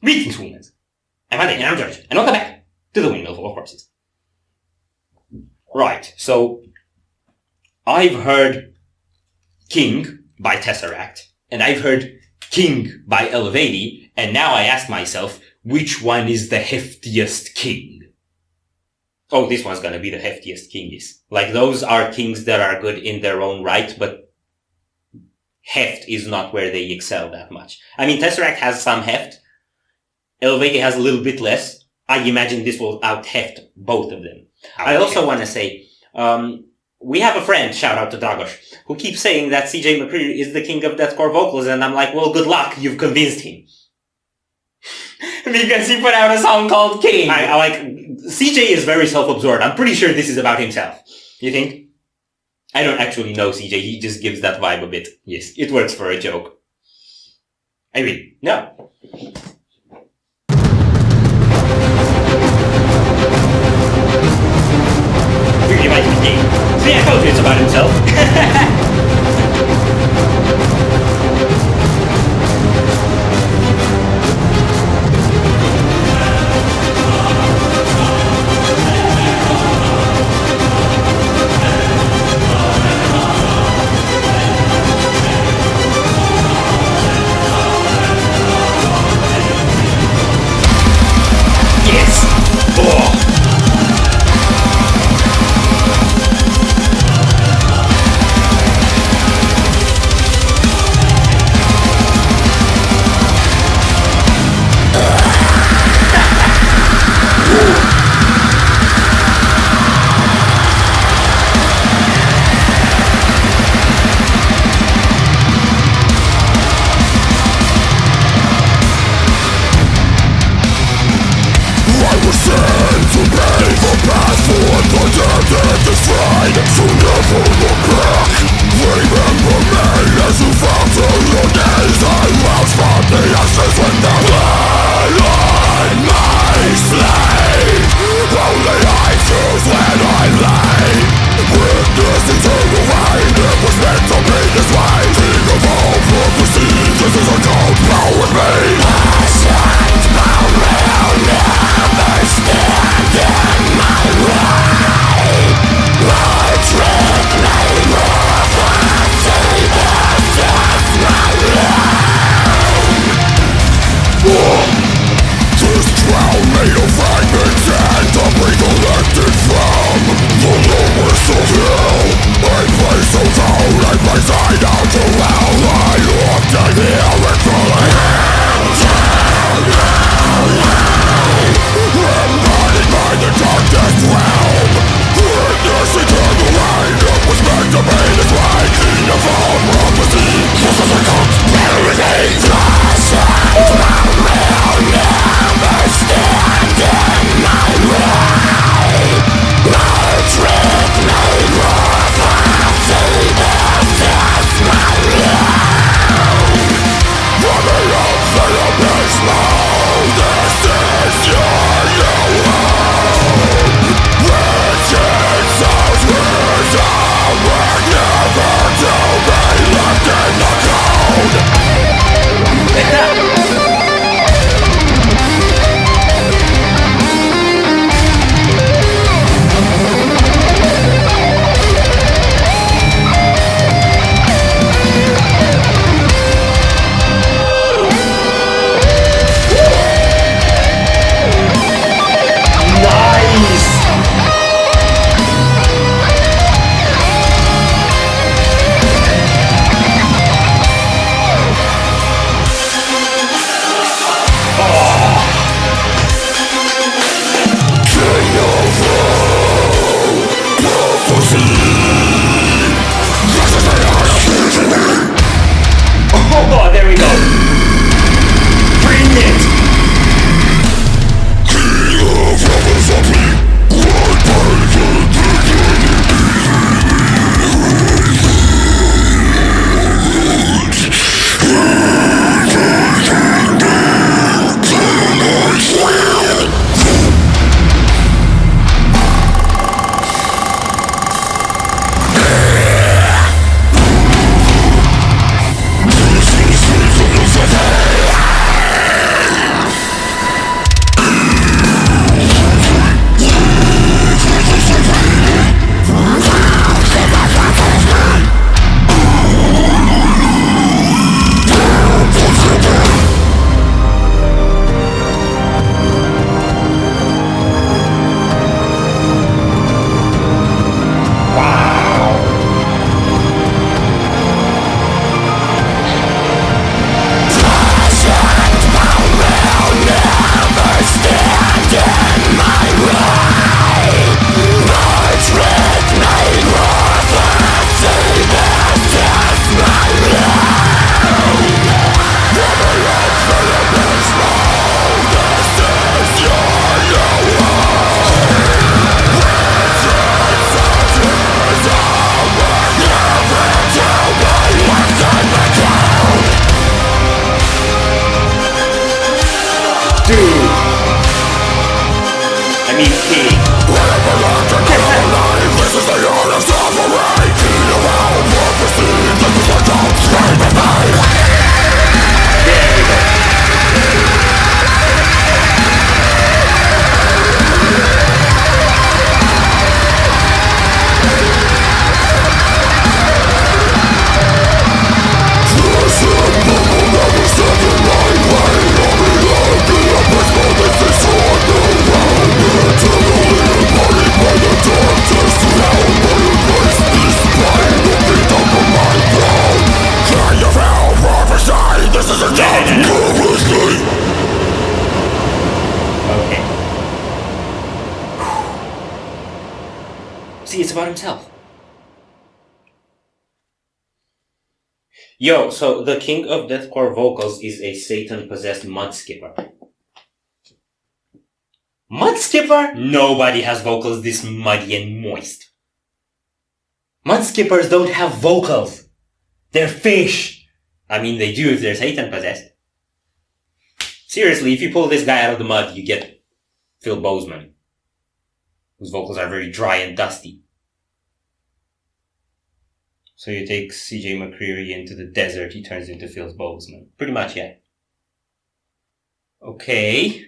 Greetings, humans. I'm Andy, and I'm George, and welcome back to the Windmill full of corpses. Right, so I've heard King by Tesseract, and I've heard King by Elevati, and now I ask myself, which one is the heftiest king? Oh, this one's gonna be the heftiest kingis. Like, those are kings that are good in their own right, but heft is not where they excel that much. I mean, Tesseract has some heft. Elevati has a little bit less. I imagine this will out-heft both of them. I also want to say, we have a friend, shout out to Dagosh, who keeps saying that CJ McCreary is the king of deathcore vocals, and I'm like, well, good luck, you've convinced him. Because he put out a song called King. I like, CJ is very self-absorbed. I'm pretty sure this is about himself. You think? I don't actually know CJ, he just gives that vibe a bit. Yes, it works for a joke. I mean, no. Really like the game. See, I told you it's about himself. Dude! I mean, King. This is the honest suffering. You will proceed. This is the top straight of me. There we go. Okay. See, it's about himself. Yo, so the king of deathcore vocals is a Satan-possessed mud skipper. Mud skipper? Nobody has vocals this muddy and moist. Mud skippers don't have vocals. They're fish. I mean, they do if they're Satan-possessed. Seriously, if you pull this guy out of the mud, you get Phil Bozeman, whose vocals are very dry and dusty. So you take CJ McCreery into the desert, he turns into Phil Bozeman. Pretty much, yeah. Okay.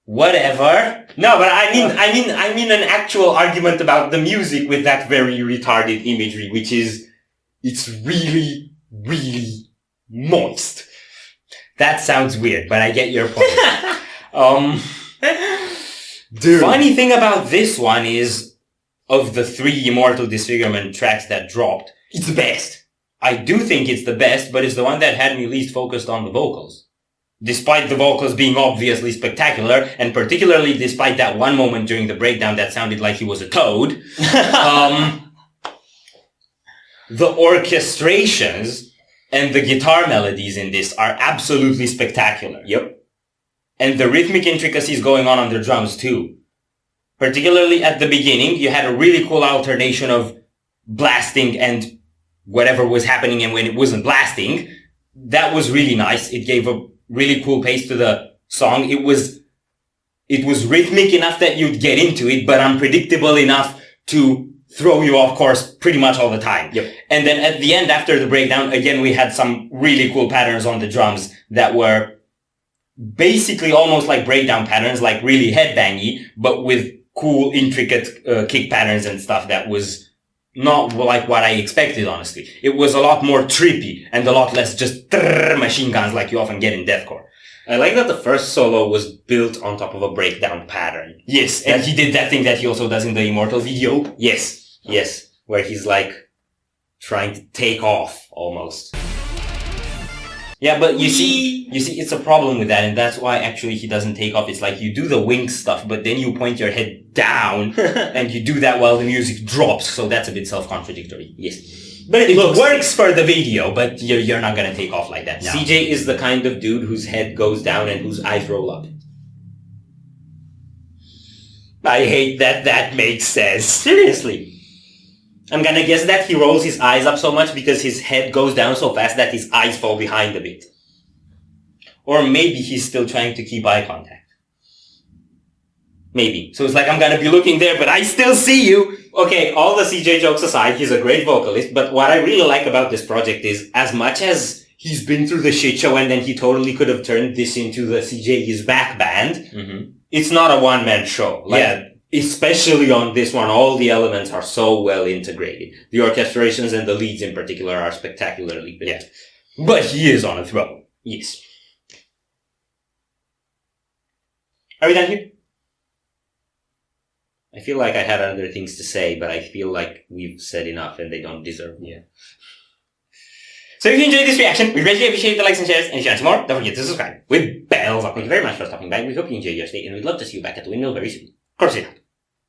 Whatever. No, but I mean an actual argument about the music with that very retarded imagery, which is, it's really, really moist. That sounds weird, but I get your point. Dude. Funny thing about this one is, of the 3 Immortal Disfigurement tracks that dropped, it's the best. I do think it's the best, but it's the one that had me least focused on the vocals. Despite the vocals being obviously spectacular, and particularly despite that one moment during the breakdown that sounded like he was a toad, the orchestrations and the guitar melodies in this are absolutely spectacular. Yep. And the rhythmic intricacies going on the drums too. Particularly at the beginning, you had a really cool alternation of blasting and whatever was happening and when it wasn't blasting. That was really nice. It gave a really cool pace to the song. It was rhythmic enough that you'd get into it, but unpredictable enough to throw you off course pretty much all the time. Yep. And then at the end, after the breakdown, again, we had some really cool patterns on the drums that were basically almost like breakdown patterns, like really headbangy, but with cool, intricate kick patterns and stuff that was not like what I expected, honestly. It was a lot more trippy and a lot less just machine guns like you often get in deathcore. I like that the first solo was built on top of a breakdown pattern. Yes, and he did that thing that he also does in the Immortal video. Yes, yes, where he's like trying to take off almost. Yeah, but you see, it's a problem with that, and that's why actually he doesn't take off. It's like you do the wing stuff, but then you point your head down, and you do that while the music drops, so that's a bit self-contradictory. Yes. But it works for the video, but you're not gonna take off like that. No. CJ is the kind of dude whose head goes down and whose eyes roll up. I hate that makes sense. Seriously. I'm gonna guess that he rolls his eyes up so much because his head goes down so fast that his eyes fall behind a bit. Or maybe he's still trying to keep eye contact. Maybe. So it's like, I'm gonna be looking there, but I still see you! Okay, all the CJ jokes aside, he's a great vocalist, but what I really like about this project is, as much as he's been through the shit show and then he totally could have turned this into the CJ is back band, it's not a one-man show. Like, yeah. Especially on this one, all the elements are so well integrated. The orchestrations and the leads in particular are spectacularly built. Yeah. But he is on a throne. Yes. Are we done here? I feel like I had other things to say, but I feel like we've said enough and they don't deserve more. Yeah. So if you enjoyed this reaction, we greatly appreciate the likes and shares, and if you want some more, don't forget to subscribe with bells on. Thank you very much for stopping by. We hope you enjoyed your stay, and we'd love to see you back at the Windmill very soon. Of course you don't.